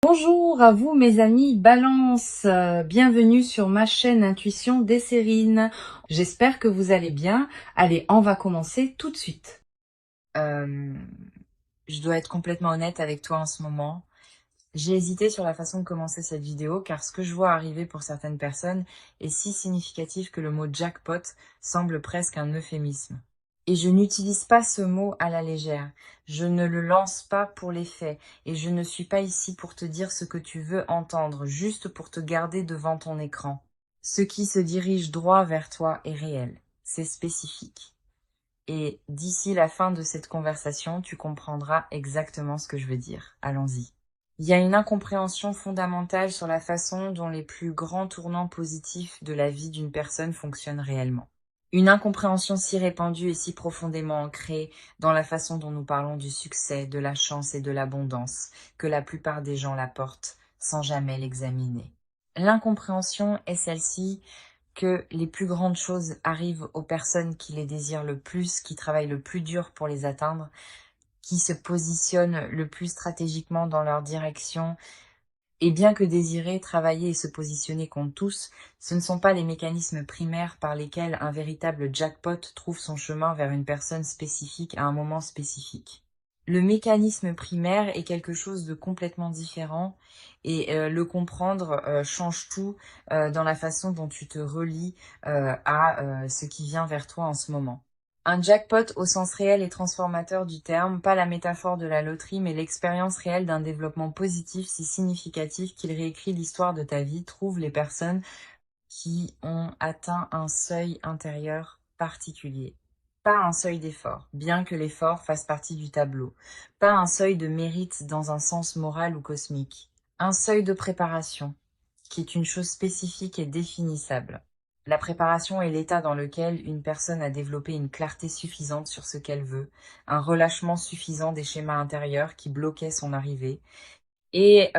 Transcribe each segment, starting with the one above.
Bonjour à vous mes amis Balance, bienvenue sur ma chaîne Intuition Desserine. J'espère que vous allez bien. Allez, on va commencer tout de suite. Je dois être complètement honnête avec toi en ce moment. J'ai hésité sur la façon de commencer cette vidéo car ce que je vois arriver pour certaines personnes est si significatif que le mot jackpot semble presque un euphémisme. Et je n'utilise pas ce mot à la légère. Je ne le lance pas pour les faits. Et je ne suis pas ici pour te dire ce que tu veux entendre, juste pour te garder devant ton écran. Ce qui se dirige droit vers toi est réel. C'est spécifique. Et d'ici la fin de cette conversation, tu comprendras exactement ce que je veux dire. Allons-y. Il y a une incompréhension fondamentale sur la façon dont les plus grands tournants positifs de la vie d'une personne fonctionnent réellement. Une incompréhension si répandue et si profondément ancrée dans la façon dont nous parlons du succès, de la chance et de l'abondance, que la plupart des gens la portent sans jamais l'examiner. L'incompréhension est celle-ci que les plus grandes choses arrivent aux personnes qui les désirent le plus, qui travaillent le plus dur pour les atteindre, qui se positionnent le plus stratégiquement dans leur direction. Et bien que désirer, travailler et se positionner compte tous, ce ne sont pas les mécanismes primaires par lesquels un véritable jackpot trouve son chemin vers une personne spécifique à un moment spécifique. Le mécanisme primaire est quelque chose de complètement différent et le comprendre change tout dans la façon dont tu te relis à ce qui vient vers toi en ce moment. Un jackpot au sens réel et transformateur du terme, pas la métaphore de la loterie, mais l'expérience réelle d'un développement positif si significatif qu'il réécrit l'histoire de ta vie, trouve les personnes qui ont atteint un seuil intérieur particulier. Pas un seuil d'effort, bien que l'effort fasse partie du tableau. Pas un seuil de mérite dans un sens moral ou cosmique. Un seuil de préparation, qui est une chose spécifique et définissable. La préparation est l'état dans lequel une personne a développé une clarté suffisante sur ce qu'elle veut, un relâchement suffisant des schémas intérieurs qui bloquaient son arrivée, et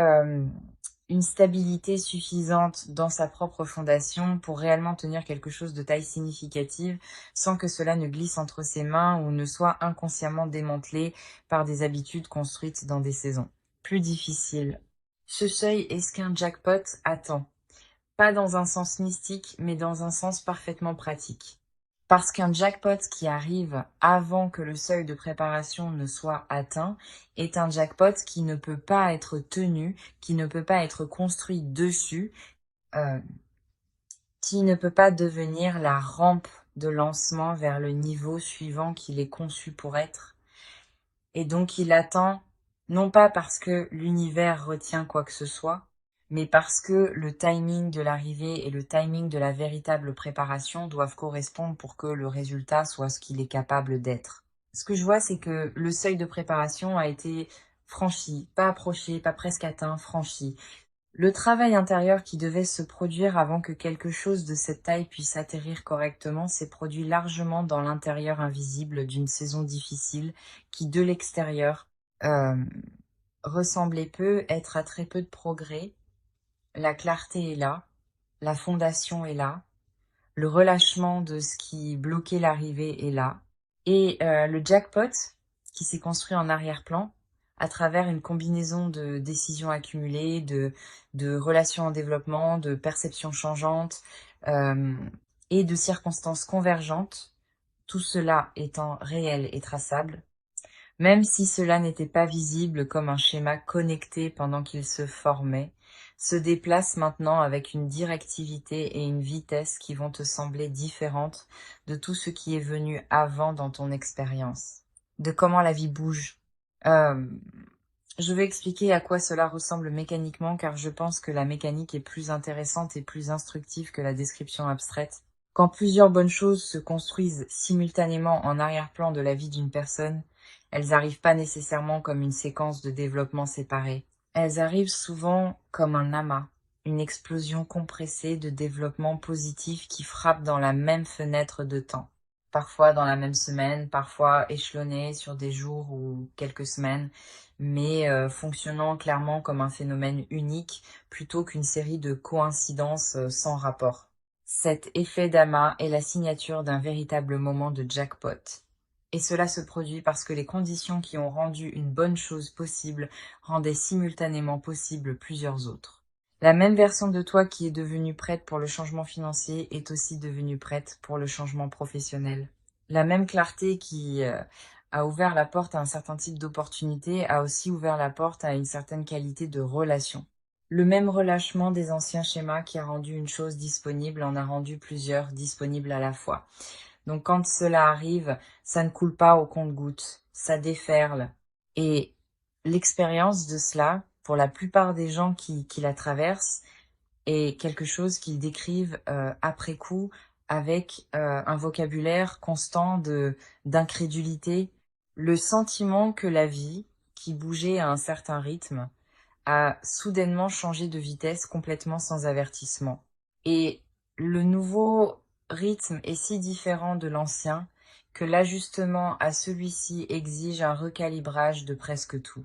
une stabilité suffisante dans sa propre fondation pour réellement tenir quelque chose de taille significative sans que cela ne glisse entre ses mains ou ne soit inconsciemment démantelé par des habitudes construites dans des saisons plus difficiles. Ce seuil est ce qu'un jackpot attend. Pas dans un sens mystique, mais dans un sens parfaitement pratique. Parce qu'un jackpot qui arrive avant que le seuil de préparation ne soit atteint est un jackpot qui ne peut pas être tenu, qui ne peut pas être construit dessus, euh, qui ne peut pas devenir la rampe de lancement vers le niveau suivant qu'il est conçu pour être. Et donc il attend, non pas parce que l'univers retient quoi que ce soit, mais parce que le timing de l'arrivée et le timing de la véritable préparation doivent correspondre pour que le résultat soit ce qu'il est capable d'être. Ce que je vois, c'est que le seuil de préparation a été franchi, pas approché, pas presque atteint, franchi. Le travail intérieur qui devait se produire avant que quelque chose de cette taille puisse atterrir correctement s'est produit largement dans l'intérieur invisible d'une saison difficile qui, de l'extérieur, euh, ressemblait peu être à très peu de progrès. La clarté est là, la fondation est là, le relâchement de ce qui bloquait l'arrivée est là, et le jackpot qui s'est construit en arrière-plan à travers une combinaison de décisions accumulées, de relations en développement, de perceptions changeantes euh, et de circonstances convergentes, tout cela étant réel et traçable, même si cela n'était pas visible comme un schéma connecté pendant qu'il se formait, se déplace maintenant avec une directivité et une vitesse qui vont te sembler différentes de tout ce qui est venu avant dans ton expérience, de comment la vie bouge. Euh, je vais expliquer à quoi cela ressemble mécaniquement car je pense que la mécanique est plus intéressante et plus instructive que la description abstraite. Quand plusieurs bonnes choses se construisent simultanément en arrière-plan de la vie d'une personne, elles n'arrivent pas nécessairement comme une séquence de développement séparée. Elles arrivent souvent comme un amas, une explosion compressée de développement positif qui frappe dans la même fenêtre de temps. Parfois dans la même semaine, parfois échelonné sur des jours ou quelques semaines, mais fonctionnant clairement comme un phénomène unique plutôt qu'une série de coïncidences sans rapport. Cet effet d'amas est la signature d'un véritable moment de jackpot. Et cela se produit parce que les conditions qui ont rendu une bonne chose possible rendaient simultanément possible plusieurs autres. La même version de toi qui est devenue prête pour le changement financier est aussi devenue prête pour le changement professionnel. La même clarté qui a ouvert la porte à un certain type d'opportunité a aussi ouvert la porte à une certaine qualité de relation. Le même relâchement des anciens schémas qui a rendu une chose disponible en a rendu plusieurs disponibles à la fois. Donc quand cela arrive, ça ne coule pas au compte-gouttes, ça déferle. Et l'expérience de cela, pour la plupart des gens qui la traversent, est quelque chose qu'ils décrivent après coup avec un vocabulaire constant d'incrédulité. Le sentiment que la vie, qui bougeait à un certain rythme, a soudainement changé de vitesse complètement sans avertissement. Et le nouveau rythme est si différent de l'ancien que l'ajustement à celui-ci exige un recalibrage de presque tout.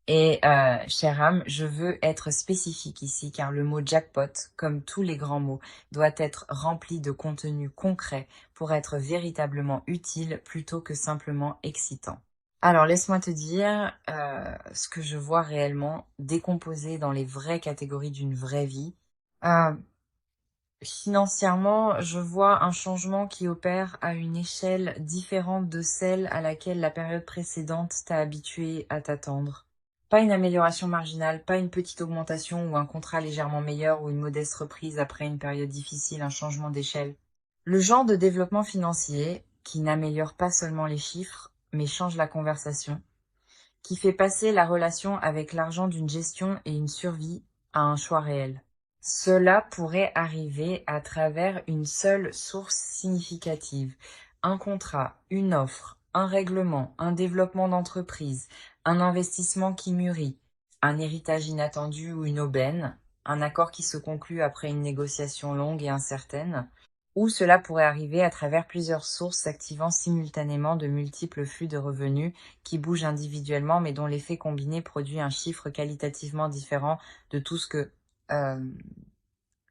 Et chère âme, je veux être spécifique ici car le mot jackpot, comme tous les grands mots, doit être rempli de contenu concret pour être véritablement utile plutôt que simplement excitant. Alors, laisse-moi te dire ce que je vois réellement décomposé dans les vraies catégories d'une vraie vie. Euh, Financièrement, je vois un changement qui opère à une échelle différente de celle à laquelle la période précédente t'a habitué à t'attendre. Pas une amélioration marginale, pas une petite augmentation ou un contrat légèrement meilleur ou une modeste reprise après une période difficile, un changement d'échelle. Le genre de développement financier qui n'améliore pas seulement les chiffres, mais change la conversation, qui fait passer la relation avec l'argent d'une gestion et une survie à un choix réel. Cela pourrait arriver à travers une seule source significative, un contrat, une offre, un règlement, un développement d'entreprise, un investissement qui mûrit, un héritage inattendu ou une aubaine, un accord qui se conclut après une négociation longue et incertaine, ou cela pourrait arriver à travers plusieurs sources s'activant simultanément de multiples flux de revenus qui bougent individuellement mais dont l'effet combiné produit un chiffre qualitativement différent de tout ce que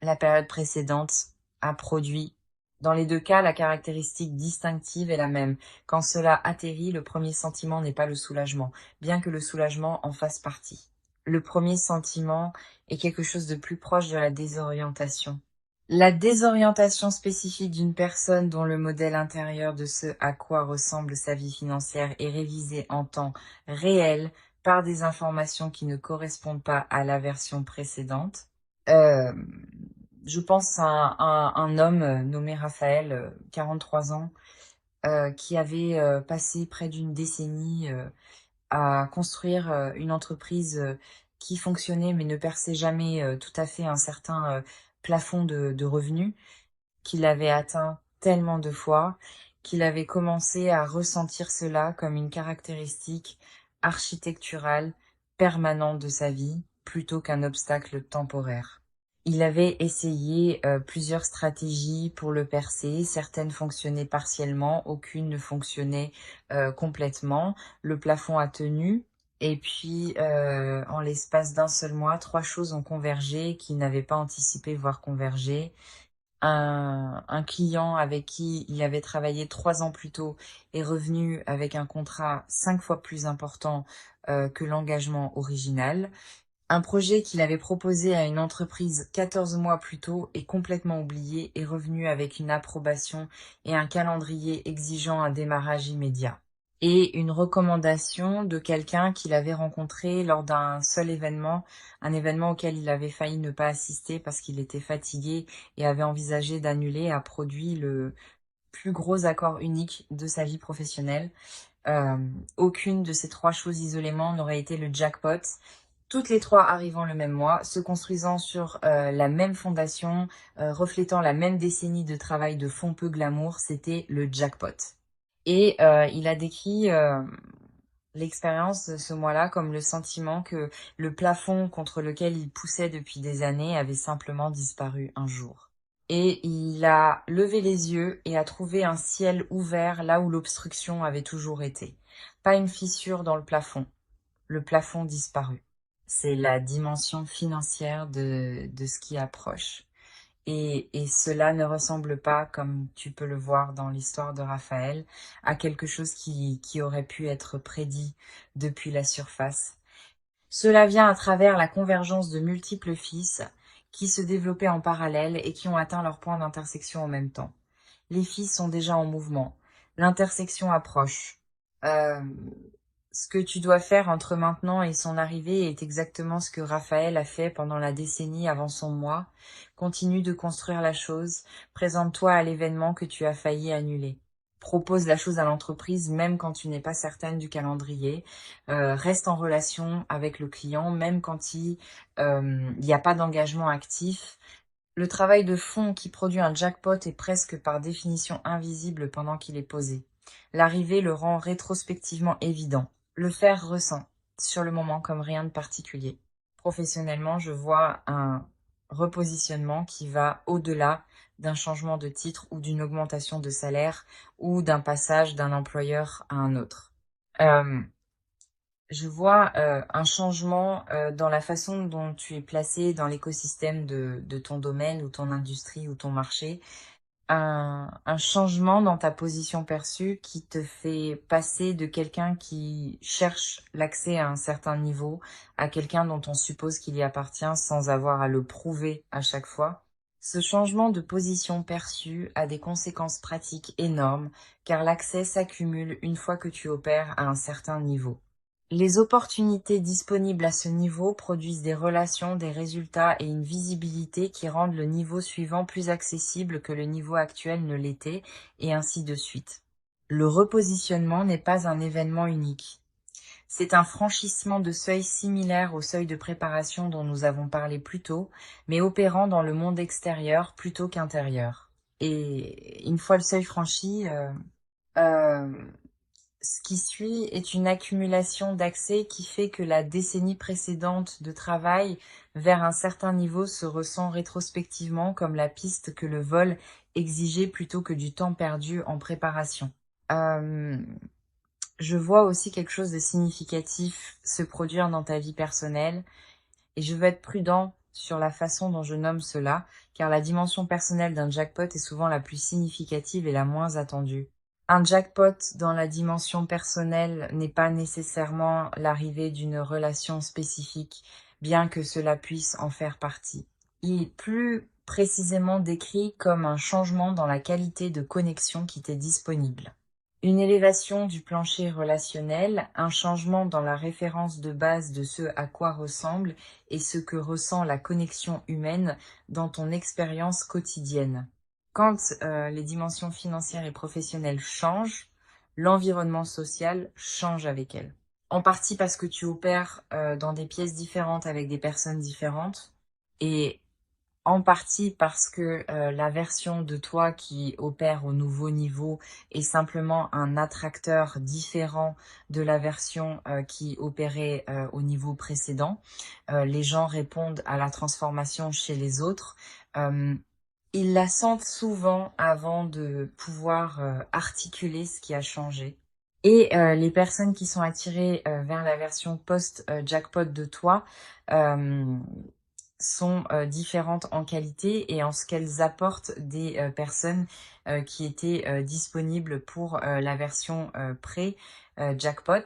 la période précédente a produit. Dans les deux cas, la caractéristique distinctive est la même. Quand cela atterrit, le premier sentiment n'est pas le soulagement, bien que le soulagement en fasse partie. Le premier sentiment est quelque chose de plus proche de la désorientation. La désorientation spécifique d'une personne dont le modèle intérieur de ce à quoi ressemble sa vie financière est révisé en temps réel par des informations qui ne correspondent pas à la version précédente. Euh, je pense à un homme nommé Raphaël, 43 ans, qui avait passé près d'une décennie à construire une entreprise qui fonctionnait mais ne perçait jamais tout à fait un certain plafond de revenus, qu'il avait atteint tellement de fois, qu'il avait commencé à ressentir cela comme une caractéristique architecturale permanente de sa vie, plutôt qu'un obstacle temporaire. Il avait essayé plusieurs stratégies pour le percer, certaines fonctionnaient partiellement, aucune ne fonctionnait complètement. Le plafond a tenu, et puis en l'espace d'un seul mois, 3 choses ont convergé qu'il n'avait pas anticipé voir converger. Un client avec qui il avait travaillé 3 ans plus tôt est revenu avec un contrat 5 fois plus important que l'engagement original. Un projet qu'il avait proposé à une entreprise 14 mois plus tôt est complètement oublié et revenu avec une approbation et un calendrier exigeant un démarrage immédiat. Et une recommandation de quelqu'un qu'il avait rencontré lors d'un seul événement, un événement auquel il avait failli ne pas assister parce qu'il était fatigué et avait envisagé d'annuler, a produit le plus gros accord unique de sa vie professionnelle. Aucune de ces 3 choses isolément n'aurait été le jackpot. Toutes les 3 arrivant le même mois, se construisant sur la même fondation, reflétant la même décennie de travail de fond peu glamour, c'était le jackpot. Et il a décrit l'expérience de ce mois-là comme le sentiment que le plafond contre lequel il poussait depuis des années avait simplement disparu un jour. Et il a levé les yeux et a trouvé un ciel ouvert là où l'obstruction avait toujours été. Pas une fissure dans le plafond disparu. C'est la dimension financière de ce qui approche. et cela ne ressemble pas, comme tu peux le voir dans l'histoire de Raphaël, à quelque chose qui aurait pu être prédit depuis la surface. Cela vient à travers la convergence de multiples fils qui se développaient en parallèle et qui ont atteint leur point d'intersection en même temps. Les fils sont déjà en mouvement. L'intersection approche. Euh, Ce que tu dois faire entre maintenant et son arrivée est exactement ce que Raphaël a fait pendant la décennie avant son mois. Continue de construire la chose. Présente-toi à l'événement que tu as failli annuler. Propose la chose à l'entreprise même quand tu n'es pas certaine du calendrier. Reste en relation avec le client même quand il n'y a pas d'engagement actif. Le travail de fond qui produit un jackpot est presque par définition invisible pendant qu'il est posé. L'arrivée le rend rétrospectivement évident. Le faire ressent, sur le moment, comme rien de particulier. Professionnellement, je vois un repositionnement qui va au-delà d'un changement de titre ou d'une augmentation de salaire ou d'un passage d'un employeur à un autre. Je vois un changement dans la façon dont tu es placé dans l'écosystème de ton domaine ou ton industrie ou ton marché. Un changement dans ta position perçue qui te fait passer de quelqu'un qui cherche l'accès à un certain niveau à quelqu'un dont on suppose qu'il y appartient sans avoir à le prouver à chaque fois. Ce changement de position perçue a des conséquences pratiques énormes car l'accès s'accumule une fois que tu opères à un certain niveau. Les opportunités disponibles à ce niveau produisent des relations, des résultats et une visibilité qui rendent le niveau suivant plus accessible que le niveau actuel ne l'était, et ainsi de suite. Le repositionnement n'est pas un événement unique. C'est un franchissement de seuil similaire au seuil de préparation dont nous avons parlé plus tôt, mais opérant dans le monde extérieur plutôt qu'intérieur. Et une fois le seuil franchi, euh, ce qui suit est une accumulation d'accès qui fait que la décennie précédente de travail vers un certain niveau se ressent rétrospectivement comme la piste que le vol exigeait plutôt que du temps perdu en préparation. Euh, je vois aussi quelque chose de significatif se produire dans ta vie personnelle et je veux être prudent sur la façon dont je nomme cela, car la dimension personnelle d'un jackpot est souvent la plus significative et la moins attendue. Un jackpot dans la dimension personnelle n'est pas nécessairement l'arrivée d'une relation spécifique, bien que cela puisse en faire partie. Il est plus précisément décrit comme un changement dans la qualité de connexion qui t'est disponible. Une élévation du plancher relationnel, un changement dans la référence de base de ce à quoi ressemble et ce que ressent la connexion humaine dans ton expérience quotidienne. Quand les dimensions financières et professionnelles changent, l'environnement social change avec elles. En partie parce que tu opères dans des pièces différentes avec des personnes différentes et en partie parce que la version de toi qui opère au nouveau niveau est simplement un attracteur différent de la version qui opérait au niveau précédent. Les gens répondent à la transformation chez les autres. Ils la sentent souvent avant de pouvoir articuler ce qui a changé. Et les personnes qui sont attirées vers la version post-jackpot de toi sont différentes en qualité et en ce qu'elles apportent des personnes qui étaient disponibles pour la version pré-jackpot.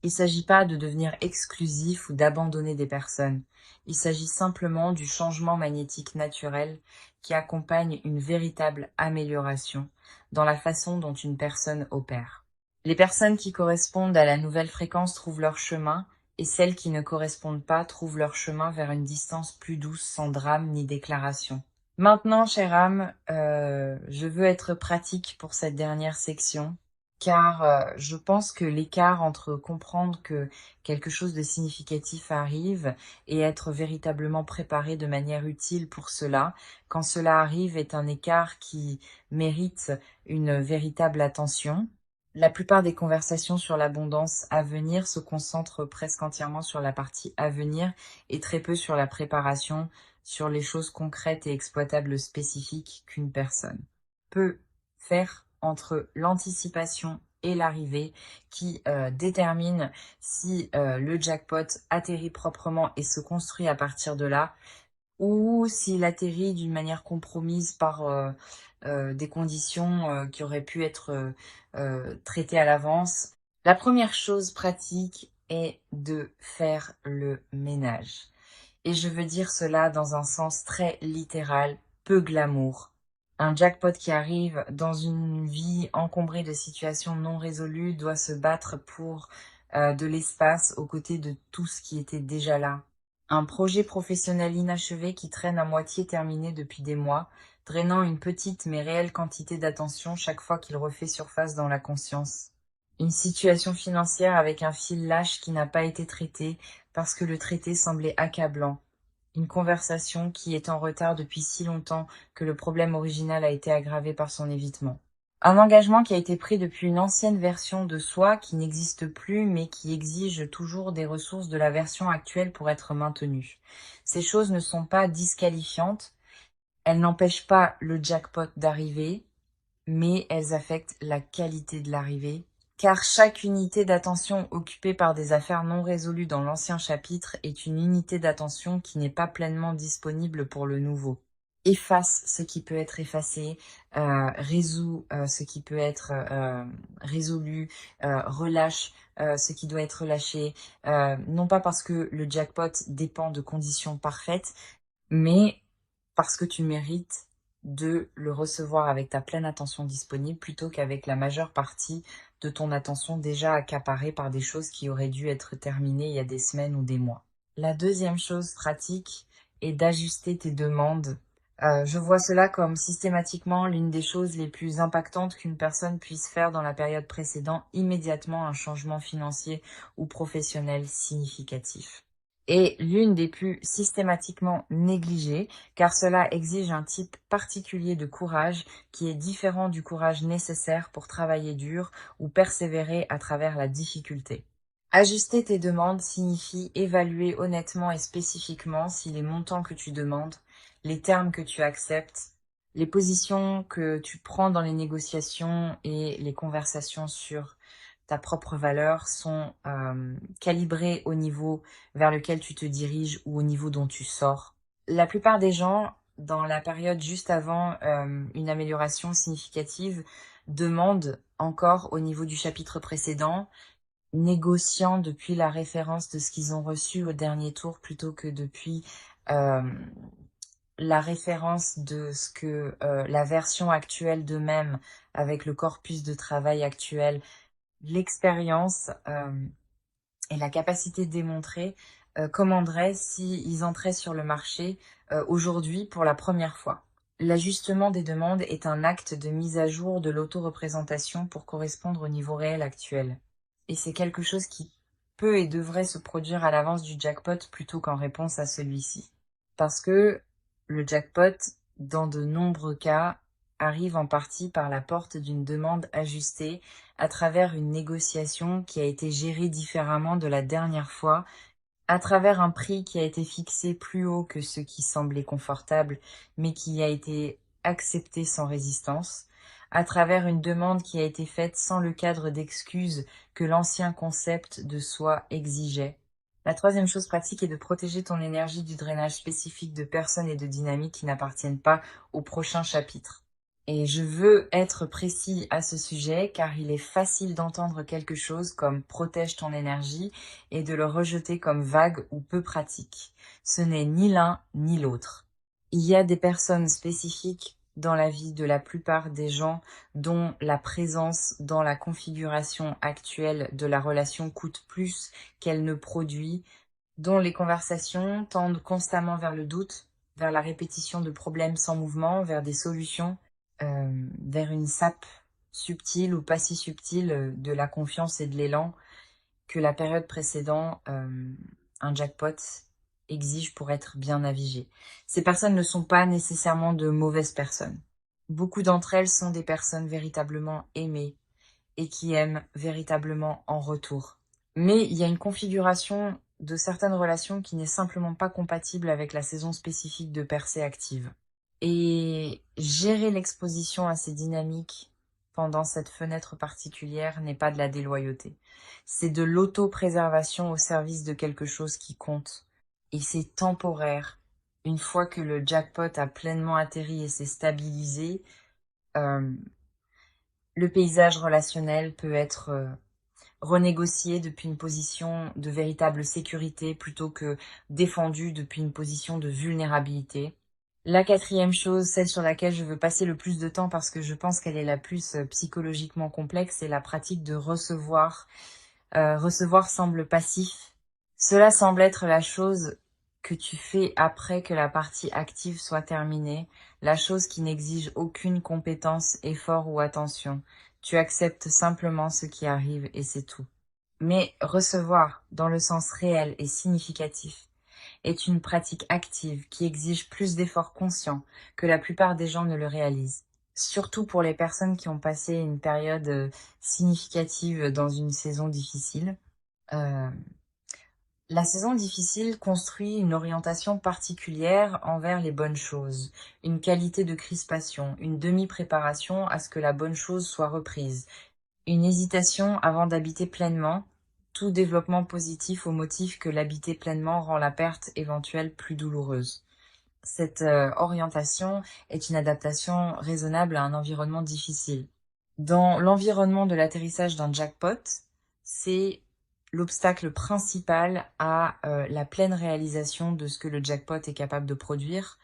Il ne s'agit pas de devenir exclusif ou d'abandonner des personnes. Il s'agit simplement du changement magnétique naturel qui accompagne une véritable amélioration dans la façon dont une personne opère. Les personnes qui correspondent à la nouvelle fréquence trouvent leur chemin, et celles qui ne correspondent pas trouvent leur chemin vers une distance plus douce sans drame ni déclaration. Maintenant, chère âme, je veux être pratique pour cette dernière section, car je pense que l'écart entre comprendre que quelque chose de significatif arrive et être véritablement préparé de manière utile pour cela, quand cela arrive, est un écart qui mérite une véritable attention. La plupart des conversations sur l'abondance à venir se concentrent presque entièrement sur la partie à venir et très peu sur la préparation, sur les choses concrètes et exploitables spécifiques qu'une personne peut faire entre l'anticipation et l'arrivée qui détermine si le jackpot atterrit proprement et se construit à partir de là, ou s'il atterrit d'une manière compromise par des conditions qui auraient pu être traitées à l'avance. La première chose pratique est de faire le ménage. Et je veux dire cela dans un sens très littéral, peu glamour. Un jackpot qui arrive dans une vie encombrée de situations non résolues doit se battre pour de l'espace aux côtés de tout ce qui était déjà là. Un projet professionnel inachevé qui traîne à moitié terminé depuis des mois, drainant une petite mais réelle quantité d'attention chaque fois qu'il refait surface dans la conscience. Une situation financière avec un fil lâche qui n'a pas été traité parce que le traité semblait accablant. Une conversation qui est en retard depuis si longtemps que le problème original a été aggravé par son évitement. Un engagement qui a été pris depuis une ancienne version de soi qui n'existe plus mais qui exige toujours des ressources de la version actuelle pour être maintenue. Ces choses ne sont pas disqualifiantes, elles n'empêchent pas le jackpot d'arriver, mais elles affectent la qualité de l'arrivée, car chaque unité d'attention occupée par des affaires non résolues dans l'ancien chapitre est une unité d'attention qui n'est pas pleinement disponible pour le nouveau. Efface ce qui peut être effacé, résout ce qui peut être résolu, relâche ce qui doit être relâché, non pas parce que le jackpot dépend de conditions parfaites, mais parce que tu mérites de le recevoir avec ta pleine attention disponible plutôt qu'avec la majeure partie de ton attention déjà accaparée par des choses qui auraient dû être terminées il y a des semaines ou des mois. La deuxième chose pratique est d'ajuster tes demandes. Je vois cela comme systématiquement l'une des choses les plus impactantes qu'une personne puisse faire dans la période précédant immédiatement un changement financier ou professionnel significatif. Et l'une des plus systématiquement négligées, car cela exige un type particulier de courage qui est différent du courage nécessaire pour travailler dur ou persévérer à travers la difficulté. Ajuster tes demandes signifie évaluer honnêtement et spécifiquement si les montants que tu demandes, les termes que tu acceptes, les positions que tu prends dans les négociations et les conversations sur ta propre valeur sont calibrées au niveau vers lequel tu te diriges ou au niveau dont tu sors. La plupart des gens, dans la période juste avant une amélioration significative, demandent encore au niveau du chapitre précédent, négociant depuis la référence de ce qu'ils ont reçu au dernier tour plutôt que depuis euh, la référence de ce que la version actuelle d'eux-mêmes avec le corpus de travail actuel, l'expérience et la capacité de démontrer commanderaient s'ils entraient sur le marché aujourd'hui pour la première fois. L'ajustement des demandes est un acte de mise à jour de l'auto-représentation pour correspondre au niveau réel actuel. Et c'est quelque chose qui peut et devrait se produire à l'avance du jackpot plutôt qu'en réponse à celui-ci. Parce que le jackpot, dans de nombreux cas, arrive en partie par la porte d'une demande ajustée à travers une négociation qui a été gérée différemment de la dernière fois, à travers un prix qui a été fixé plus haut que ce qui semblait confortable, mais qui a été accepté sans résistance, à travers une demande qui a été faite sans le cadre d'excuses que l'ancien concept de soi exigeait. La troisième chose pratique est de protéger ton énergie du drainage spécifique de personnes et de dynamiques qui n'appartiennent pas au prochain chapitre. Et je veux être précis à ce sujet car il est facile d'entendre quelque chose comme protège ton énergie et de le rejeter comme vague ou peu pratique. Ce n'est ni l'un ni l'autre. Il y a des personnes spécifiques dans la vie de la plupart des gens dont la présence dans la configuration actuelle de la relation coûte plus qu'elle ne produit, dont les conversations tendent constamment vers le doute, vers la répétition de problèmes sans mouvement, vers des solutions, vers une sape subtile ou pas si subtile de la confiance et de l'élan que la période précédente, un jackpot, exige pour être bien navigé. Ces personnes ne sont pas nécessairement de mauvaises personnes. Beaucoup d'entre elles sont des personnes véritablement aimées et qui aiment véritablement en retour. Mais il y a une configuration de certaines relations qui n'est simplement pas compatible avec la saison spécifique de percée active. Et gérer l'exposition à ces dynamiques pendant cette fenêtre particulière n'est pas de la déloyauté. C'est de l'autopréservation au service de quelque chose qui compte. Et c'est temporaire. Une fois que le jackpot a pleinement atterri et s'est stabilisé, euh, le paysage relationnel peut être renégocié depuis une position de véritable sécurité plutôt que défendu depuis une position de vulnérabilité. La quatrième chose, celle sur laquelle je veux passer le plus de temps parce que je pense qu'elle est la plus psychologiquement complexe, c'est la pratique de recevoir. Recevoir semble passif. Cela semble être la chose que tu fais après que la partie active soit terminée, la chose qui n'exige aucune compétence, effort ou attention. Tu acceptes simplement ce qui arrive et c'est tout. Mais recevoir, dans le sens réel et significatif, est une pratique active qui exige plus d'efforts conscients que la plupart des gens ne le réalisent. Surtout pour les personnes qui ont passé une période significative dans une saison difficile. Euh, la saison difficile construit une orientation particulière envers les bonnes choses, une qualité de crispation, une demi-préparation à ce que la bonne chose soit reprise, une hésitation avant d'habiter pleinement, tout développement positif au motif que l'habiter pleinement rend la perte éventuelle plus douloureuse. Cette orientation est une adaptation raisonnable à un environnement difficile. Dans l'environnement de l'atterrissage d'un jackpot, c'est l'obstacle principal à la pleine réalisation de ce que le jackpot est capable de produire.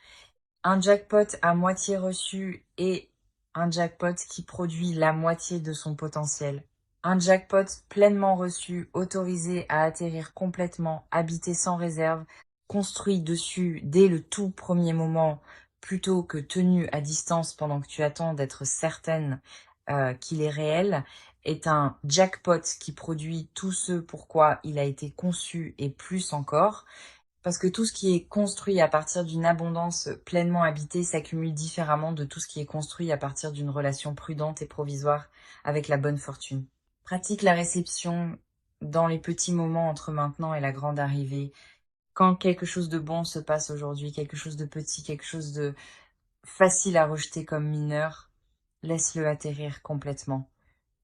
Un jackpot à moitié reçu est un jackpot qui produit la moitié de son potentiel. Un jackpot pleinement reçu, autorisé à atterrir complètement, habité sans réserve, construit dessus dès le tout premier moment, plutôt que tenu à distance pendant que tu attends d'être certaine qu'il est réel, est un jackpot qui produit tout ce pourquoi il a été conçu et plus encore. Parce que tout ce qui est construit à partir d'une abondance pleinement habitée s'accumule différemment de tout ce qui est construit à partir d'une relation prudente et provisoire avec la bonne fortune. Pratique la réception dans les petits moments entre maintenant et la grande arrivée. Quand quelque chose de bon se passe aujourd'hui, quelque chose de petit, quelque chose de facile à rejeter comme mineur, laisse-le atterrir complètement.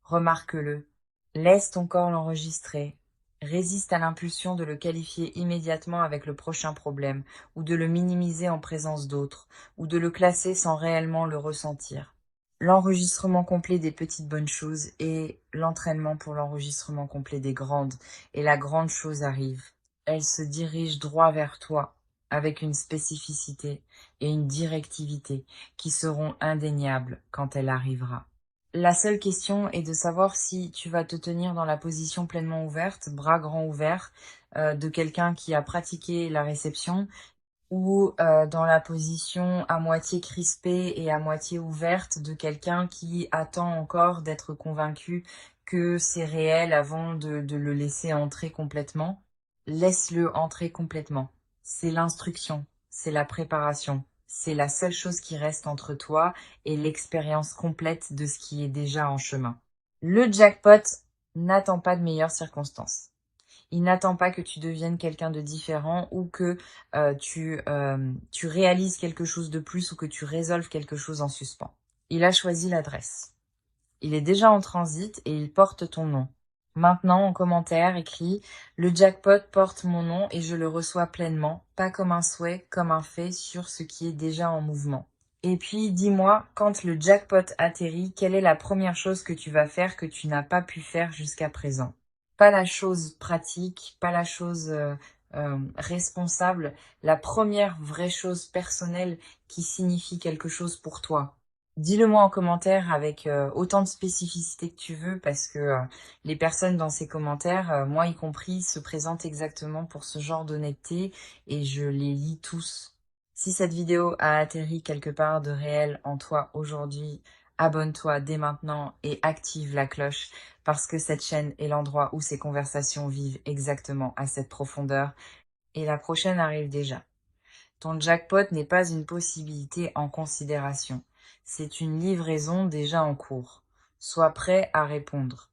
Remarque-le. Laisse ton corps l'enregistrer. Résiste à l'impulsion de le qualifier immédiatement avec le prochain problème, ou de le minimiser en présence d'autres, ou de le classer sans réellement le ressentir. L'enregistrement complet des petites bonnes choses et l'entraînement pour l'enregistrement complet des grandes. Et la grande chose arrive. Elle se dirige droit vers toi, avec une spécificité et une directivité qui seront indéniables quand elle arrivera. La seule question est de savoir si tu vas te tenir dans la position pleinement ouverte, bras grands ouverts, de quelqu'un qui a pratiqué la réception, ou dans la position à moitié crispée et à moitié ouverte de quelqu'un qui attend encore d'être convaincu que c'est réel avant de le laisser entrer complètement. Laisse-le entrer complètement. C'est l'instruction, c'est la préparation, c'est la seule chose qui reste entre toi et l'expérience complète de ce qui est déjà en chemin. Le jackpot n'attend pas de meilleures circonstances. Il n'attend pas que tu deviennes quelqu'un de différent ou que tu réalises quelque chose de plus ou que tu résolves quelque chose en suspens. Il a choisi l'adresse. Il est déjà en transit et il porte ton nom. Maintenant, en commentaire, écris « Le jackpot porte mon nom et je le reçois pleinement, pas comme un souhait, comme un fait sur ce qui est déjà en mouvement. » Et puis, dis-moi, quand le jackpot atterrit, quelle est la première chose que tu vas faire que tu n'as pas pu faire jusqu'à présent? Pas la chose pratique, pas la chose responsable, la première vraie chose personnelle qui signifie quelque chose pour toi. Dis-le-moi en commentaire avec autant de spécificité que tu veux parce que les personnes dans ces commentaires, moi y compris, se présentent exactement pour ce genre d'honnêteté et je les lis tous. Si cette vidéo a atterri quelque part de réel en toi aujourd'hui, abonne-toi dès maintenant et active la cloche parce que cette chaîne est l'endroit où ces conversations vivent exactement à cette profondeur et la prochaine arrive déjà. Ton jackpot n'est pas une possibilité en considération, c'est une livraison déjà en cours. Sois prêt à répondre.